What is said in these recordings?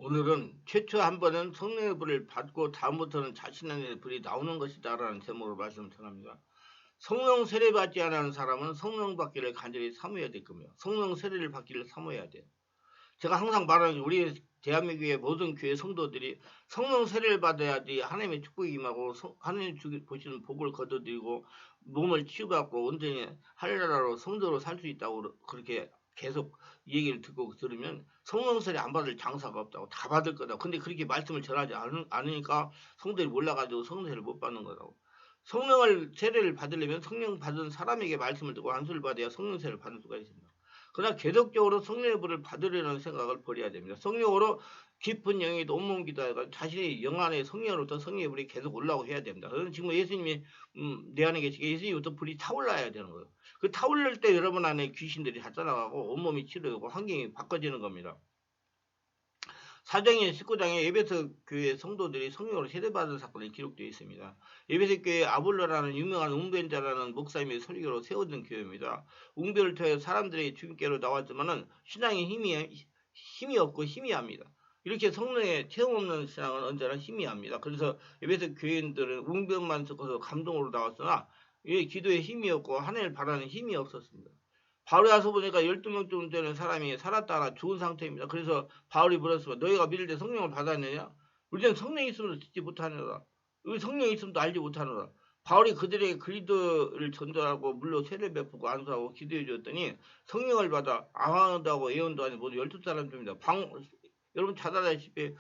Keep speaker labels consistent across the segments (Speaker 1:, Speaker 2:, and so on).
Speaker 1: 오늘은 최초 한 번은 성령의 불을 받고 다음부터는 자신 안에 불이 나오는 것이다라는 제목으로 말씀을 전합니다. 성령 세례 받지 않은 사람은 성령 받기를 간절히 사모해야 될 겁니다. 성령 세례를 받기를 사모해야 돼요. 제가 항상 말하는 우리 대한민국의 모든 교회 성도들이 성령 세례를 받아야지 하나님의 축복이 임하고 하나님 보시는 복을 거둬들이고 몸을 치유받고 온전히 하늘나라로 성도로 살 수 있다고 그렇게 계속 얘기를 듣고 들으면 성령 세례 안 받을 장사가 없다고 다 받을 거다고. 근데 그렇게 말씀을 전하지 않으니까 성도들이 몰라가지고 성령 세례를 못 받는 거라고. 성령을 세례를 받으려면 성령 받은 사람에게 말씀을 듣고 안수를 받아야 성령 세례를 받을 수가 있습니다. 그러나 계속적으로 성령의 불을 받으려는 생각을 버려야 됩니다. 성령으로 깊은 영이 온몸 기도하다가 자신의 영 안에 성령으로부터 성령의 불이 계속 올라오고 해야 됩니다. 그래서 지금 예수님이 내 안에 계시게 예수님부터 불이 타올라야 되는 거예요. 그 타올릴 때 여러분 안에 귀신들이 다 떠나가고 온몸이 치료되고 환경이 바꿔지는 겁니다. 사장의 19장에 에베소 교회 성도들이 성령으로 세례받은 사건이 기록되어 있습니다. 에베소 교회 아볼로라는 유명한 웅변자라는 목사님의 설교로 세워진 교회입니다. 웅변을 통해 사람들이 주님께로 나왔지만은 신앙에 힘이 없고 희미합니다. 이렇게 성령의 체험 없는 신앙은 언제나 희미합니다. 그래서 에베소 교인들은 웅변만 섞어서 감동으로 나왔으나 기도에 힘이 없고 하나님을 바라는 힘이 없었습니다. 바울이 와서 보니까 12명쯤 되는 사람이 살았다나 죽은 상태입니다. 그래서 바울이 물었습니다. 너희가 믿을 때 성령을 받았느냐? 우리는 성령이 있으면 듣지 못하노라. 우리 성령이 있으면 알지 못하노라. 바울이 그들에게 그리스도를 전달하고 물로 세례 베푸고 안수하고 기도해 주었더니 성령을 받아 아무도 하고 예언도 하니 모두 12사람입니다. 여러분 잘 알다시피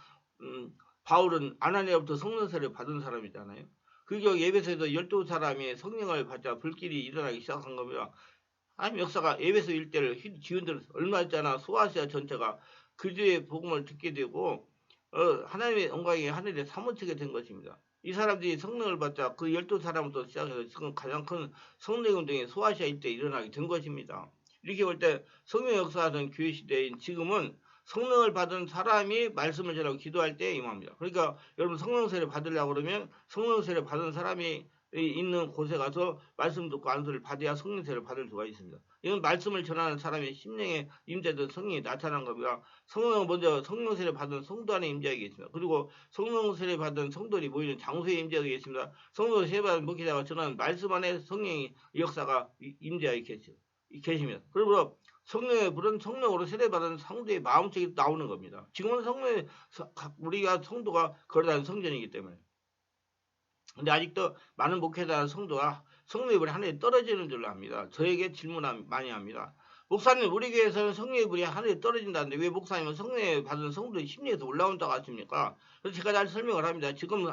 Speaker 1: 바울은 아나니아부터 성령 세례를 받은 사람이잖아요. 그게 예배소에서 12사람이 성령을 받자 불길이 일어나기 시작한 겁니다. 하나님 역사가 에베소 일대를 지은들 얼마 있잖아. 소아시아 전체가 그주의 복음을 듣게 되고 하나님의 영광이 하늘에 사무치게 된 것입니다. 이 사람들이 성령을 받자 그 12사람부터 시작해서 지금 가장 큰 성령 운동이 소아시아 일대에 일어나게 된 것입니다. 이렇게 볼 때 성령 역사하던 교회 시대인 지금은 성령을 받은 사람이 말씀을 전하고 기도할 때 임합니다. 그러니까 여러분 성령 세례 받으려고 그러면 성령 세례 받은 사람이 있는 곳에 가서 말씀 듣고 안수를 받아야 성령 세례를 받을 수가 있습니다. 이건 말씀을 전하는 사람의 심령에 임재된 성령이 나타난 겁니다. 성령은 먼저 성령 세례 받은 성도 안에 임재하겠습니다. 그리고 성령 세례 받은 성도들이 모이는 장소에 임재하겠습니다. 성도 세례 받은 목회자가 전하는 말씀 안에 성령의 역사가 임재하게 계십니다. 그리고 성령의 불은 성령으로 세례받은 성도의 마음속에 나오는 겁니다. 지금은 우리가 성도가 거룩한 성전이기 때문에. 근데 아직도 많은 목회자 성도가 성령의 불이 하늘에 떨어지는 줄로 압니다. 저에게 질문 많이 합니다. 목사님, 우리 교회에서는 성령의 불이 하늘에 떨어진다는데 왜 목사님은 성령의 받은 성도의 심리에서 올라온다고 하십니까? 그래서 제가 잘 설명을 합니다. 지금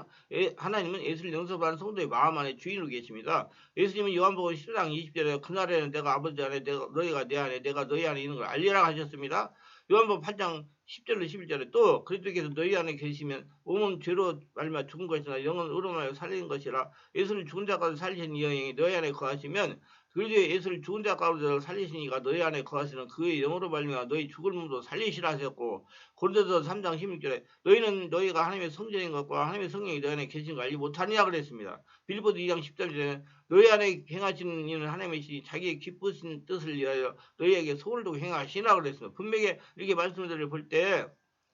Speaker 1: 하나님은 예수를 영접한 성도의 마음 안에 주인으로 계십니다. 예수님은 요한복음 10장 20절에 그날에는 내가 아버지 안에 너희가 내 안에 내가 너희 안에 있는 걸 알리라 하셨습니다. 요한복음 8장 10절로 11절에 또 그리스도께서 너희 안에 계시면 몸은 죄로 말미암아 죽은 것이나 영은 의로 말미암아 살리는 것이라. 예수를 죽은 자 가운데 살리신 이 영이 너희 안에 거하시면 그리스도의 예수를 죽은 자 가운데 살리신 이가 너희 안에 거하시는 그의 영으로 말미암아 너희 죽을 몸도 살리시라 하셨고, 고린도서 3장 16절에 너희는 너희가 하나님의 성전인 것과 하나님의 성령이 너희 안에 계신 걸 알지 못하느냐 그랬습니다. 빌보드 2장 10절에 너희 안에 행하시는 이는 하나님이시니 자기의 기쁘신 뜻을 위하여 너희에게 소를 두고 행하시라 그랬습니다. 분명히 이렇게 말씀들을 볼 때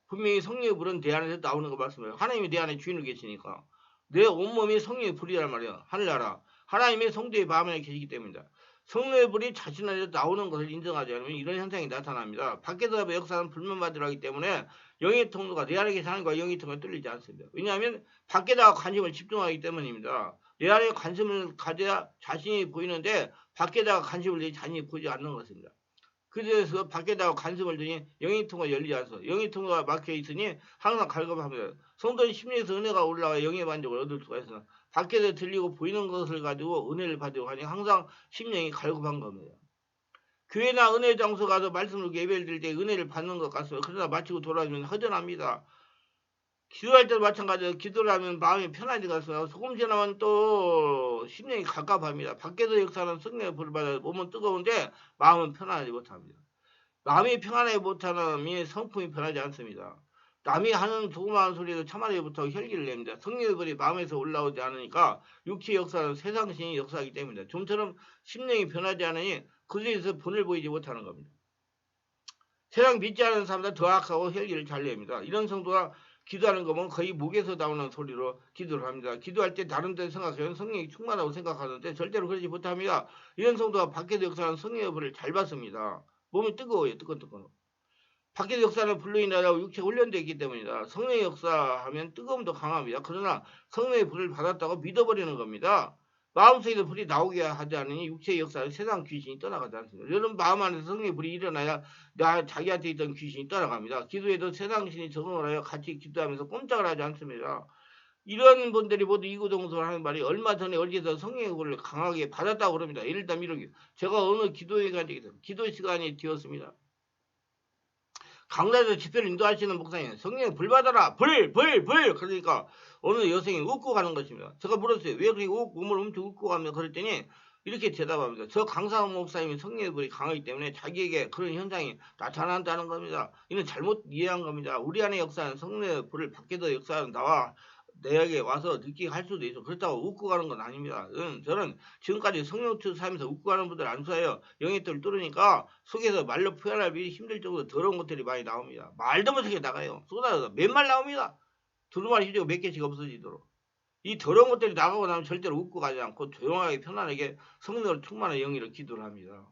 Speaker 1: 분명히 성령의 불은 내 안에서 나오는 거 맞습니다. 하나님이 내 안에 주인으로 계시니까 내 온몸이 성령의 불이란 말이야. 하늘나라 하나님의 성도의 마음 안에 계시기 때문이다. 성령의 불이 자신 안에서 나오는 것을 인정하지 않으면 이런 현상이 나타납니다. 밖에서 역사는 불면받으러 하기 때문에 영의 통로가 내 안에 계신 하나님과 영의 통로가 뚫리지 않습니다. 왜냐하면 밖에다가 관심을 집중하기 때문입니다. 내 안에 관심을 가져야 자신이 보이는데 밖에다가 관심을 내지 자신이 보이지 않는 것입니다. 그래서 밖에다가 관심을 두니 영의 통로가 열리지 않아서 영의 통로가 막혀 있으니 항상 갈급합니다. 성도의 심리에서 은혜가 올라와 영의 만족을 얻을 수가 있으나 밖에서 들리고 보이는 것을 가지고 은혜를 받으려고 하니 항상 심령이 갈급한 겁니다. 교회나 은혜 장소 가서 말씀을 예배를 드릴 때 은혜를 받는 것 같습니다. 그러나 마치고 돌아오면 허전합니다. 기도할 때도 마찬가지로 기도를 하면 마음이 편안해지가 있어요. 조금 지나면 또 심령이 갑갑합니다. 밖에서 역사는 성령의 불을 받아 몸은 뜨거운데 마음은 편안하지 못합니다. 마음이 편안하지 못하는 성품이 변하지 않습니다. 남이 하는 조그마한 소리도 참아내부터 혈기를 냅니다. 성령의 불이 마음에서 올라오지 않으니까 육체의 역사는 세상신이 역사하기 때문입니다. 좀처럼 심령이 변하지 않으니 그중에서 본을 보이지 못하는 겁니다. 세상 믿지 않는 사람보다 더 악하고 혈기를 잘 냅니다. 이런 성도가 기도하는 거면 거의 목에서 나오는 소리로 기도를 합니다. 기도할 때 다른 데 생각하면 성령이 충만하고 생각하는데 절대로 그러지 못합니다. 이런 성도가 밖에서 역사하는 성령의 불을 잘 받습니다. 몸이 뜨거워요. 뜨끈뜨끈. 밖에서 역사는 불로 인하여 육체가 훈련되어 있기 때문이다. 성령의 역사하면 뜨거움도 강합니다. 그러나 성령의 불을 받았다고 믿어버리는 겁니다. 마음속에서 불이 나오게 하지 않으니 육체의 역사는 세상 귀신이 떠나가지 않습니다. 여러분 마음 안에서 성령의 불이 일어나야 자기한테 있던 귀신이 떠나갑니다. 기도에도 세상 신이 적응을 하여 같이 기도하면서 꼼짝을 하지 않습니다. 이런 분들이 모두 이구동성을 하는 말이 얼마 전에 어디서 성령의 불을 강하게 받았다고 그럽니다. 예를 들면 이렇게 제가 어느 기도 시간이 되었습니다. 강단에서 집회를 인도하시는 목사님, 성령의 불 받아라, 불. 그러니까 어느 여성이 웃고 가는 것입니다. 제가 물었어요. 왜 그렇게 몸을 엄청 웃고 가며 그랬더니 이렇게 대답합니다. 저 강사원 목사님이 성령의 불이 강하기 때문에 자기에게 그런 현상이 나타난다는 겁니다. 이는 잘못 이해한 겁니다. 우리 안에 역사는 성령의 불을 밖에서 역사하는 나와 내에게 와서 느끼게 할 수도 있어. 그렇다고 웃고 가는 건 아닙니다. 저는 지금까지 성령투 살면서 웃고 가는 분들 안 써요. 영의 뜰 뚫으니까 속에서 말로 표현하기 힘들 정도로 더러운 것들이 많이 나옵니다. 말도 못하게 나가요. 쏟아져 맨말 나옵니다. 두루마리 휘저고 몇 개씩 없어지도록. 이 더러운 것들이 나가고 나면 절대로 웃고 가지 않고 조용하게 편안하게 성령으로 충만한 영이로 기도를 합니다.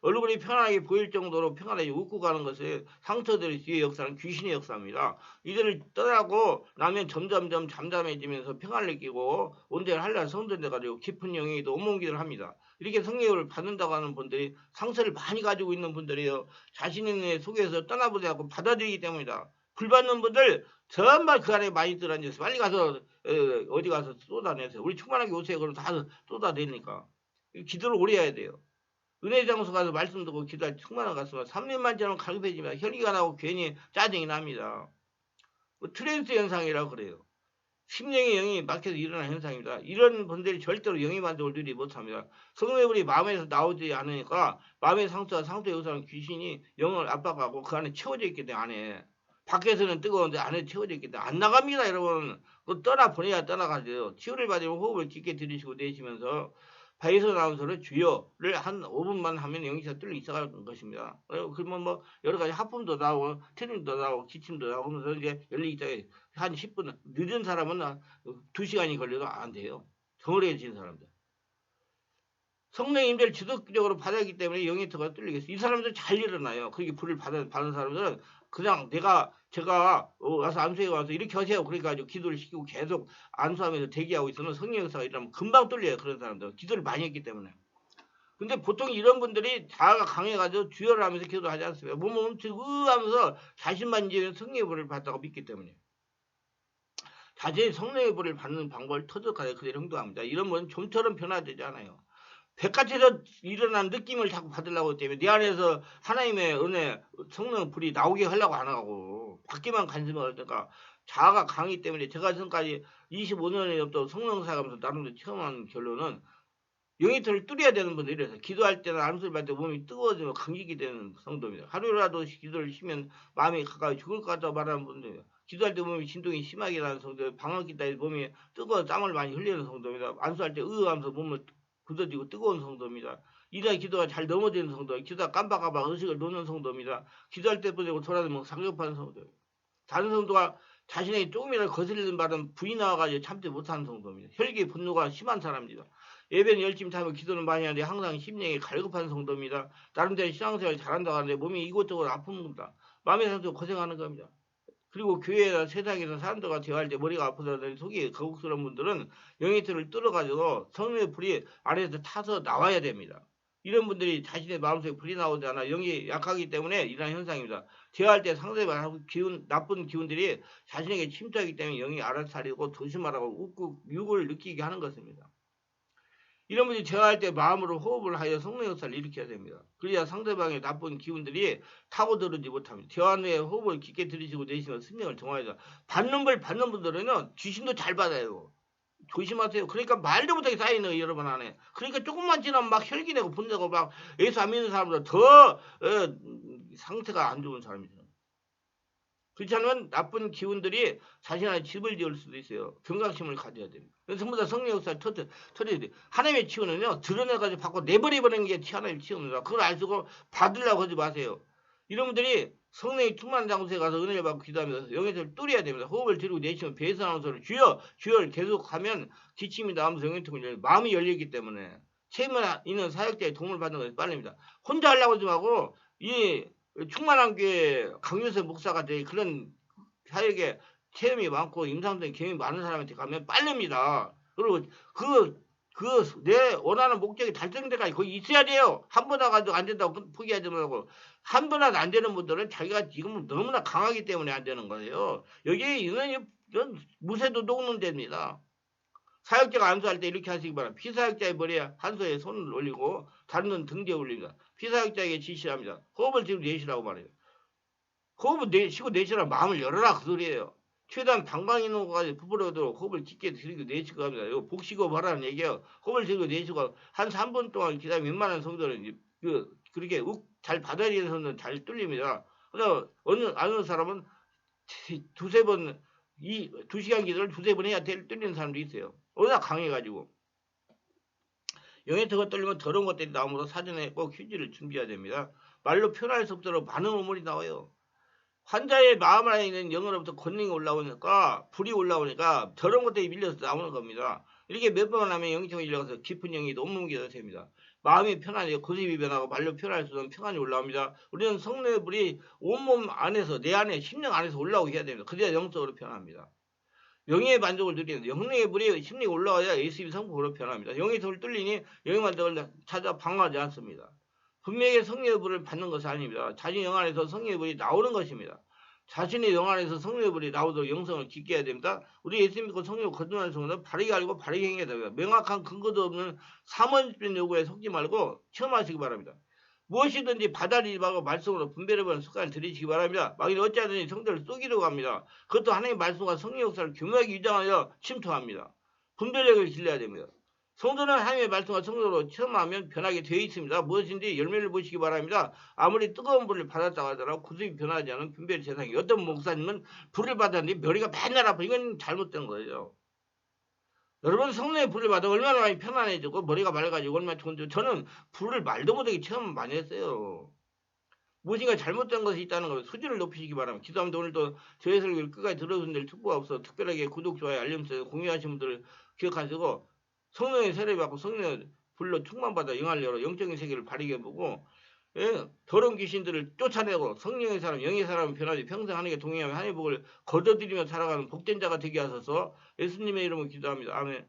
Speaker 1: 얼굴이 편안하게 보일 정도로 편안하게 웃고 가는 것을 상처들의 뒤의 역사는 귀신의 역사입니다. 이들을 떠나고 나면 점점점 잠잠해지면서 평안을 느끼고 온전히 한란 성전돼 가지고 깊은 영역에도 온몸기를 합니다. 이렇게 성령을 받는다고 하는 분들이 상처를 많이 가지고 있는 분들이요. 자신의 속에서 떠나보지 않고 받아들이기 때문이다. 불 받는 분들 정말 그 안에 많이 들어앉아서 빨리 가서 어디 가서 쏟아내세요. 우리 충만하게 오세요. 그럼 다 쏟아내니까. 기도를 오래 해야 돼요. 은혜 장소 가서 말씀 듣고 기도할 충만한 가수가 3년만 지나면 갈급해집니다. 혈기가 나고 괜히 짜증이 납니다. 뭐 트랜스 현상이라고 그래요. 심령의 영이 막혀서 일어나는 현상입니다. 이런 분들이 절대로 영의 만족을 누리지 못합니다. 성령의 불이 마음에서 나오지 않으니까 마음의 상처와 상처의 요소는 귀신이 영을 압박하고 그 안에 채워져 있기 때문에 안에 밖에서는 뜨거운데 안에 채워져 있기 때문에 안 나갑니다. 여러분 떠나보내야 떠나가죠. 치유를 받으면 호흡을 깊게 들이쉬고 내쉬면서 바에서 나온 소리 주여를 한 5분만 하면 영기가 뚫려 있어가는 것입니다. 그러면 뭐 여러 가지 하품도 나오고 트림도 나오고 기침도 나오고 하면서 이제 열리기 시작해 한 10분 늦은 사람은 2시간이 걸려도 안 돼요. 덩어리해진 사람들. 성령의 임재를 지속적으로 받았기 때문에 영의 터가 뚫리겠어요. 이 사람들 잘 일어나요. 그렇게 불을 받은 사람들은 그냥 제가 와서 안수에 와서 이렇게 하세요. 그러니까 기도를 시키고 계속 안수하면서 대기하고 있으면 성령 역사가 일어나면 금방 뚫려요. 그런 사람들 기도를 많이 했기 때문에. 근데 보통 이런 분들이 자아가 강해가지고 주여를 하면서 기도하지 않습니다. 몸을 엄청 하면서 자신만 이제 성령의 불을 받다고 믿기 때문에. 자신이 성령의 불을 받는 방법을 터득하여 그대로 행동합니다. 이런 분은 좀처럼 변화되지 않아요. 백같이서 일어난 느낌을 자꾸 받으려고 때문에 내 안에서 하나님의 은혜 성령 불이 나오게 하려고 안 하고 밖에만 관심을 하니까 자아가 강하기 때문에 제가 지금까지 25년에 성령 사가면서 나름대로 체험한 결론은 영의 틀을 뚫어야 되는 분들이 이래서 기도할 때나 안수를 받을 때 몸이 뜨거워지고 감기게 되는 성도입니다. 하루라도 기도를 쉬면 마음이 가까이 죽을 것 같다고 말하는 분들입니다. 기도할 때 몸이 진동이 심하게 나는 성도, 방황기 따위 몸이 뜨거워 땀을 많이 흘리는 성도입니다. 안수할 때 하면서 몸을 굳어지고 뜨거운 성도입니다. 이러한 기도가 잘 넘어지는 성도, 기도가 깜빡깜빡 의식을 놓는 성도입니다. 기도할 때 보내고 돌아다니면 상급하는 성도입니다. 다른 성도가 자신에게 조금이라도 거슬리는 바람 부이 나와가지고 참지 못하는 성도입니다. 혈기 분노가 심한 사람입니다. 예배는 열심히 타고 기도는 많이 하는데 항상 심령이 갈급한 성도입니다. 나름대로 신앙생활 잘한다고 하는데 몸이 이곳저곳 아픕니다. 마음의 상태로 고생하는 겁니다. 그리고 교회나 세상에서 사람들과 대화할 때 머리가 아프다 속이 거북스러운 분들은 영의 틀을 뚫어가지고 성령의 불이 안에서 타서 나와야 됩니다. 이런 분들이 자신의 마음속에 불이 나오지 않아 영이 약하기 때문에 이러한 현상입니다. 대화할 때 상대방 나쁜 기운들이 자신에게 침투하기 때문에 영이 알아서 차리고 조심하라고 웃고 육을 느끼게 하는 것입니다. 이런 분이 대화할 때 마음으로 호흡을 하여 성령 역사를 일으켜야 됩니다. 그래야 상대방의 나쁜 기운들이 타고들지 못합니다. 대화 후에 호흡을 깊게 들이쉬고 내쉬면 성령을 정화해서 받는 분들은 귀신도 잘 받아요. 조심하세요. 그러니까 말도 못하게 쌓이는 거 여러분 안에. 그러니까 조금만 지나면 막 혈기내고 분내고 막 예수 안 믿는 사람보다 더 상태가 안 좋은 사람이죠. 그렇지 않으면 나쁜 기운들이 자신 안에 집을 지을 수도 있어요. 경각심을 가져야 됩니다. 전부 다 성령 역사를 터져야 돼요. 하나님의 치유는요, 드러내가지고 받고 내버려버리는 게 하나님의 치유입니다. 그걸 알고 받으려고 하지 마세요. 이런 분들이 성령이 충만한 장소에 가서 은혜를 받고 기도하면서 영에서를 뚫어야 됩니다. 호흡을 들이고 내쉬면 배에서 나오는 소리 주여 주여를 계속하면 기침이 나오면서 영의통을 열려 마음이 열리기 때문에 책임 있는 사역자의 도움을 받는 것이 빠릅니다. 혼자 하려고 하지 말고 이 충만한 교회 강유세 목사가 될 그런 사역에 체험이 많고 임상적인 경험이 많은 사람한테 가면 빠릅니다. 그리고 내 원하는 목적이 달성될 때까지 거기 있어야 돼요. 한 번 와가지고 안 된다고 포기하지 말고 한 번 안 되는 분들은 자기가 지금 너무나 강하기 때문에 안 되는 거예요. 여기에 인원이 무쇠도 녹는 데입니다. 사역자가 안수할 때 이렇게 하시기 바랍니다. 피사역자의 머리에 한 손에 손을 올리고 다른 손 등 뒤에 올립니다. 피사역자에게 지시합니다. 호흡을 지금 내쉬라고 말해요. 호흡을 쉬고 내쉬라 마음을 열어라 그 소리예요. 최대한 방광이노까지 부풀어도록 호흡을 깊게 들이고 내쉬고 합니다. 이거 복식호흡 하라는 얘기예요. 호흡을 들이고 내쉬고 한 3분 동안 기다리면 웬만한 성도는 그렇게 잘 받아들이는 손은 잘 뚫립니다. 그래서 어느 사람은 두세 번, 2시간 기도를 두세 번 해야 뚫리는 사람도 있어요. 워낙 강해가지고. 영의 턱을 떨리면 더러운 것들이 나오므로 사전에 꼭 휴지를 준비해야 됩니다. 말로 표현할 수 없도록 많은 오물이 나와요. 환자의 마음 안에 있는 영으로부터 권능이 올라오니까 불이 올라오니까 더러운 것들이 밀려서 나오는 겁니다. 이렇게 몇 번 하면 영성이 일어나서 깊은 영이 높게 됩니다. 마음이 편안해요. 고집이 변하고 말로 표현할 수 없는 평안이 올라옵니다. 우리는 성령의 불이 온몸 안에서 내 안에 심령 안에서 올라오게 해야 됩니다. 그래야 영적으로 변합니다. 영의 만족을 누리는 영의 불이 심리가 올라와야 예수님이 성품으로 변합니다. 영의 손을 뚫리니 영의 만족을 찾아 방어하지 않습니다. 분명히 성령의 불을 받는 것이 아닙니다. 자신의 영 안에서 성령의 불이 나오는 것입니다. 자신의 영 안에서 성령의 불이 나오도록 영성을 깊게 해야 됩니다. 우리 예수님 믿고 성령을 거듭나는 성도는 바르게 알고 바르게 행해야 됩니다. 명확한 근거도 없는 사문적인 요구에 속지 말고 체험하시기 바랍니다. 무엇이든지 받아들이지 말고 말씀으로 분별해보는 습관을 들이시기 바랍니다. 막이 어찌하든지 성도를 쏘기려고 합니다. 그것도 하나님의 말씀과 성령 역사를 교묘하게 위장하여 침투합니다. 분별력을 길러야 됩니다. 성도는 하나님의 말씀과 성도로 체험하면 변하게 되어 있습니다. 무엇인지 열매를 보시기 바랍니다. 아무리 뜨거운 불을 받았다고 하더라도 구습이 변하지 않은 분별 세상에 어떤 목사님은 불을 받았는데 머리가 맨날 아파. 이건 잘못된 거예요. 여러분 성령의 불을 받아 얼마나 많이 편안해지고 머리가 맑아지고 얼마나 좋은지 저는 불을 말도 못하게 체험 많이 했어요. 무엇인가 잘못된 것이 있다는 걸 수준을 높이시기 바랍니다. 기도하면서 오늘도 저의 설교를 끝까지 들어주신 들 특보가 없어 특별하게 구독, 좋아요, 알림 설정 공유하신 분들을 기억하시고 성령의 세례 받고 성령의 불로 충만받아 영할려로 영적인 세계를 바르게 보고 더러운 귀신들을 쫓아내고 성령의 사람, 영의 사람은 변하지 평생 하나님께 동행하며 하나님의 복을 거둬들이며 살아가는 복된 자가 되게 하소서 예수님의 이름으로 기도합니다. 아멘.